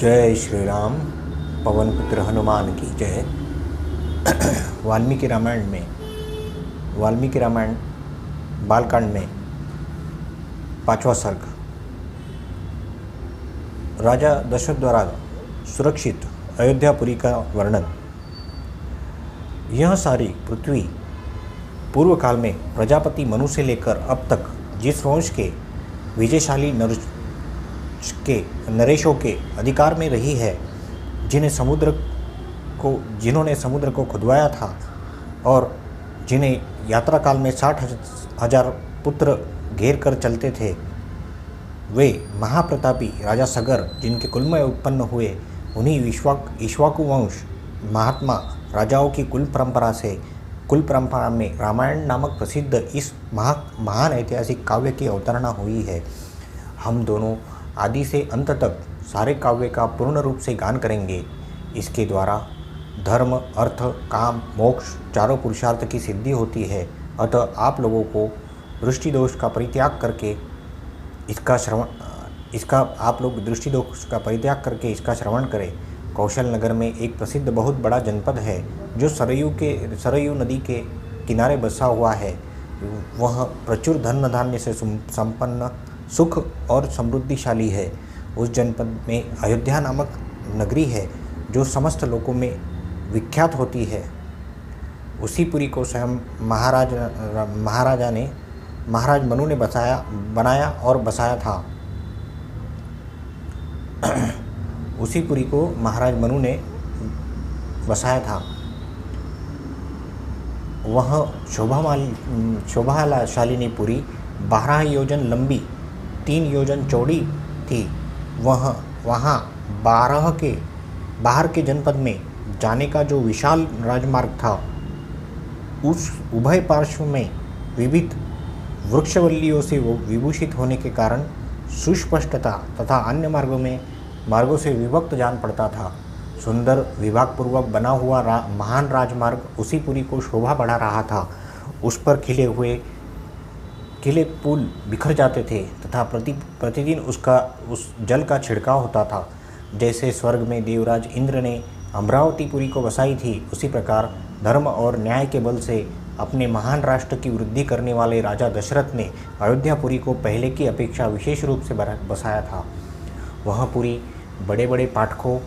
जय श्री राम। पवन पुत्र हनुमान की जय। वाल्मीकि रामायण बालकांड में 5वां सर्ग। राजा दशरथ द्वारा सुरक्षित अयोध्यापुरी का वर्णन। यह सारी पृथ्वी पूर्व काल में प्रजापति मनु से लेकर अब तक जिस वंश के विजयशाली नरेशों के अधिकार में रही है, जिन्होंने समुद्र को खुदवाया था और जिन्हें यात्रा काल में 60,000 पुत्र घेर कर चलते थे, वे महाप्रतापी राजा सगर जिनके कुल में उत्पन्न हुए, उन्हीं इक्ष्वाकु वंश महात्मा राजाओं की कुल परंपरा में रामायण नामक प्रसिद्ध इस महान ऐतिहासिक काव्य की अवतरणा हुई है। हम दोनों आदि से अंत तक सारे काव्य का पूर्ण रूप से गान करेंगे। इसके द्वारा धर्म, अर्थ, काम, मोक्ष चारों पुरुषार्थ की सिद्धि होती है। अतः आप लोगों को दृष्टि दोष का परित्याग करके इसका श्रवण करें। कौशल नगर में एक प्रसिद्ध बहुत बड़ा जनपद है जो सरयू नदी के किनारे बसा हुआ है। वह प्रचुर धन धान्य से संपन्न, सुख और समृद्धिशाली है। उस जनपद में अयोध्या नामक नगरी है जो समस्त लोकों में विख्यात होती है। उसी पुरी को स्वयं महाराज मनु ने बनाया और बसाया था। उसी पुरी को महाराज मनु ने बसाया था। वह शोभाशालिनी पुरी 12 योजन लंबी, 3 योजन चौड़ी थी। वहाँ बाहर के जनपद में जाने का जो विशाल राजमार्ग था, उस उभय पार्श्व में विविध वृक्षवल्लियों से विभूषित होने के कारण सुस्पष्टता तथा अन्य मार्गों से विभक्त जान पड़ता था। सुंदर विभागपूर्वक बना हुआ महान राजमार्ग उसी पुरी को शोभा बढ़ा रहा था। उस पर खिले पुल बिखर जाते थे तथा प्रतिदिन उस जल का छिड़काव होता था। जैसे स्वर्ग में देवराज इंद्र ने अमरावतीपुरी को बसाई थी, उसी प्रकार धर्म और न्याय के बल से अपने महान राष्ट्र की वृद्धि करने वाले राजा दशरथ ने अयोध्यापुरी को पहले की अपेक्षा विशेष रूप से बसाया था। वह पुरी बड़े बड़े फाटकों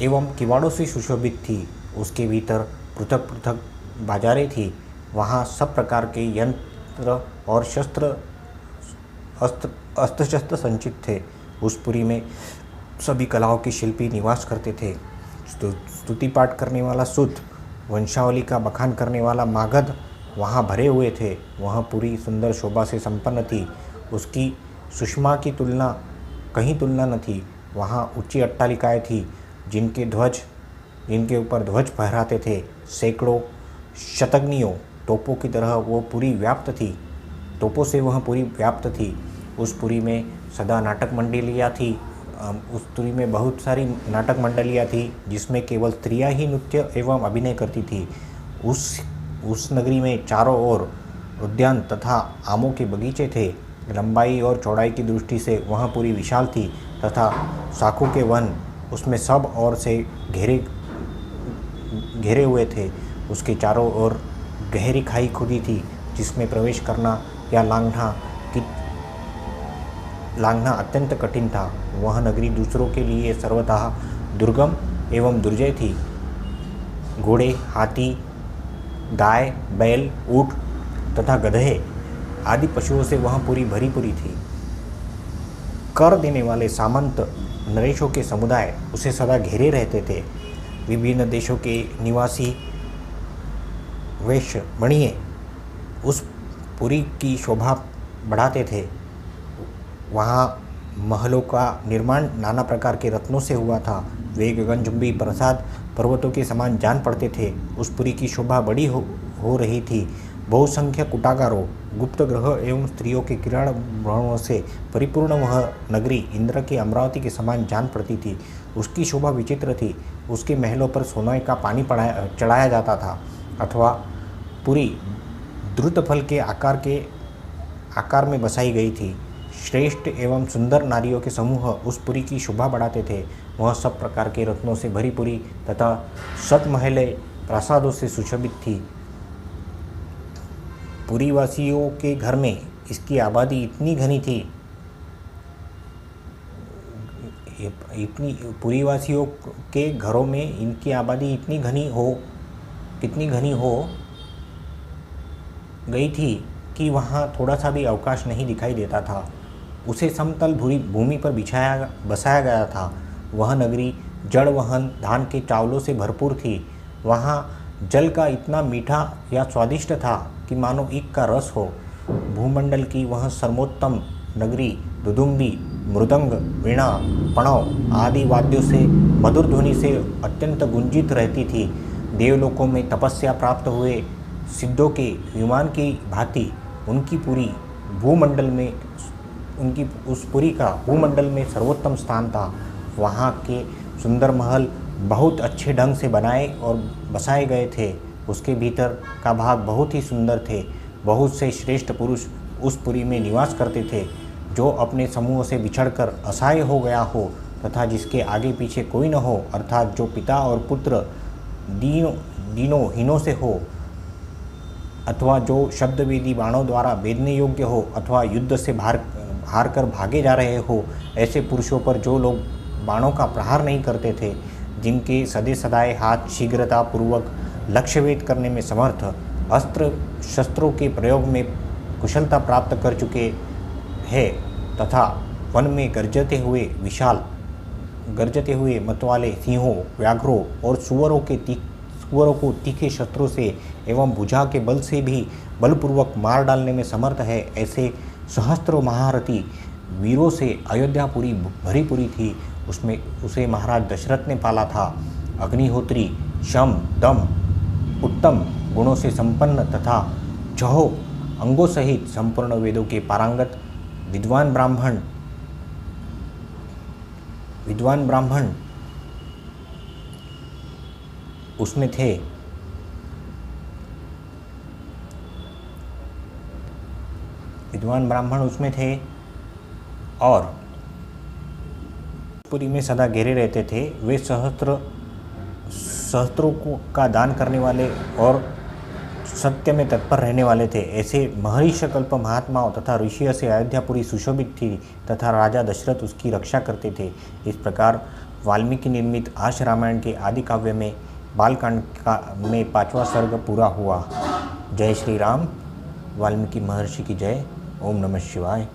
एवं किवाड़ों से सुशोभित थी। उसके भीतर पृथक पृथक बाजारें थी। वहाँ सब प्रकार के यंत्र और अस्त्र शस्त्र संचित थे। उस पुरी में सभी कलाओं के शिल्पी निवास करते थे। स्तुति पाठ करने वाला सुत, वंशावली का बखान करने वाला मागध वहाँ भरे हुए थे। वह पुरी सुंदर शोभा से संपन्न थी। उसकी सुषमा की कहीं तुलना न थी। वहाँ ऊंची अट्टालिकाएँ थी जिनके ऊपर ध्वज फहराते थे। सैकड़ों शतग्नियों तोपों की तरह तोपों से वह पुरी व्याप्त थी। उस पुरी में सदा नाटक मंडलियाँ थी। उस पुरी में बहुत सारी नाटक मंडलियाँ थी जिसमें केवल स्त्रियाँ ही नृत्य एवं अभिनय करती थी। उस नगरी में चारों ओर उद्यान तथा आमों के बगीचे थे। लंबाई और चौड़ाई की दृष्टि से वह पुरी विशाल थी तथा शाखों के वन उसमें सब ओर से घेरे हुए थे। उसके चारों ओर गहरी खाई खुदी थी जिसमें प्रवेश करना या लांघना अत्यंत कठिन था। वह नगरी दूसरों के लिए सर्वतः दुर्गम एवं दुर्जय थी। घोड़े, हाथी, गाय, बैल, ऊँट तथा गधे आदि पशुओं से वह पूरी भरी थी। कर देने वाले सामंत नरेशों के समुदाय उसे सदा घेरे रहते थे। विभिन्न देशों के निवासी वैश्य बणिये उस पुरी की शोभा बढ़ाते थे। वहाँ महलों का निर्माण नाना प्रकार के रत्नों से हुआ था। वे गगनचुंबी प्रासाद पर्वतों के समान जान पड़ते थे। उस पुरी की शोभा बड़ी हो रही थी। बहुसंख्यक कुटागारों, गुप्त ग्रह एवं स्त्रियों के किरण भ्रमणों से परिपूर्ण वह नगरी इंद्र की अमरावती के समान जान पड़ती थी। उसकी शोभा विचित्र थी। उसके महलों पर सोने का पानी चढ़ाया जाता था अथवा पुरी द्रुतफल के आकार में बसाई गई थी। श्रेष्ठ एवं सुंदर नारियों के समूह उस पुरी की शोभा बढ़ाते थे। वह सब प्रकार के रत्नों से भरी पुरी तथा शत महले प्रासादों से सुशोभित थी। पुरीवासियों के घर में इसकी आबादी इतनी घनी थी, पुरीवासियों के घरों में इनकी आबादी कितनी घनी हो गई थी कि वहाँ थोड़ा सा भी अवकाश नहीं दिखाई देता था। उसे समतल भूमि पर बसाया गया था। वह नगरी जड़ वहन धान के चावलों से भरपूर थी। वहाँ जल का इतना मीठा या स्वादिष्ट था कि मानो ईख का रस हो। भूमंडल की वह सर्वोत्तम नगरी दुदुम्बी, मृदंग, वीणा, पणव आदि वाद्यों से मधुर ध्वनि से अत्यंत गुंजित रहती थी। देवलोकों में तपस्या प्राप्त हुए सिद्धों के विमान की भांति उनकी उस पुरी का भूमंडल में सर्वोत्तम स्थान था। वहाँ के सुंदर महल बहुत अच्छे ढंग से बनाए और बसाए गए थे। उसके भीतर का भाग बहुत ही सुंदर थे। बहुत से श्रेष्ठ पुरुष उस पुरी में निवास करते थे। जो अपने समूह से बिछड़कर असहाय हो गया हो तथा जिसके आगे पीछे कोई न हो, अर्थात जो पिता और पुत्र दीनों हीनों से हो, अथवा जो शब्दवेदी बाणों द्वारा भेदने योग्य हो, अथवा युद्ध से हार कर भागे जा रहे हो, ऐसे पुरुषों पर जो लोग बाणों का प्रहार नहीं करते थे, जिनके सदे सदाए हाथ शीघ्रता पूर्वक लक्ष्यभेद करने में समर्थ, अस्त्र शस्त्रों के प्रयोग में कुशलता प्राप्त कर चुके हैं तथा वन में गरजते हुए मतवाले सिंहों, व्याघ्रों और सुअरों को तीखे शस्त्रों से एवं भुजा के बल से भी बलपूर्वक मार डालने में समर्थ है, ऐसे सहस्त्रों महारथी वीरों से अयोध्यापुरी भरी पुरी थी। उसे महाराज दशरथ ने पाला था। अग्निहोत्री, शम, दम, उत्तम गुणों से संपन्न तथा छहों अंगों सहित संपूर्ण वेदों के पारंगत विद्वान ब्राह्मण उसमें थे। और पुरी में सदा घेरे रहते थे। वे सहस्त्रों का दान करने वाले और सत्य में तत्पर रहने वाले थे। ऐसे महर्षि कल्प महात्माओं तथा ऋषियों से अयोध्यापुरी सुशोभित थी तथा राजा दशरथ उसकी रक्षा करते थे। इस प्रकार वाल्मीकि निर्मित आश रामायण के आदि काव्य में बालकांड में 5वां सर्ग पूरा हुआ। जय श्री राम। वाल्मीकि महर्षि की जय। ओम नमः शिवाय।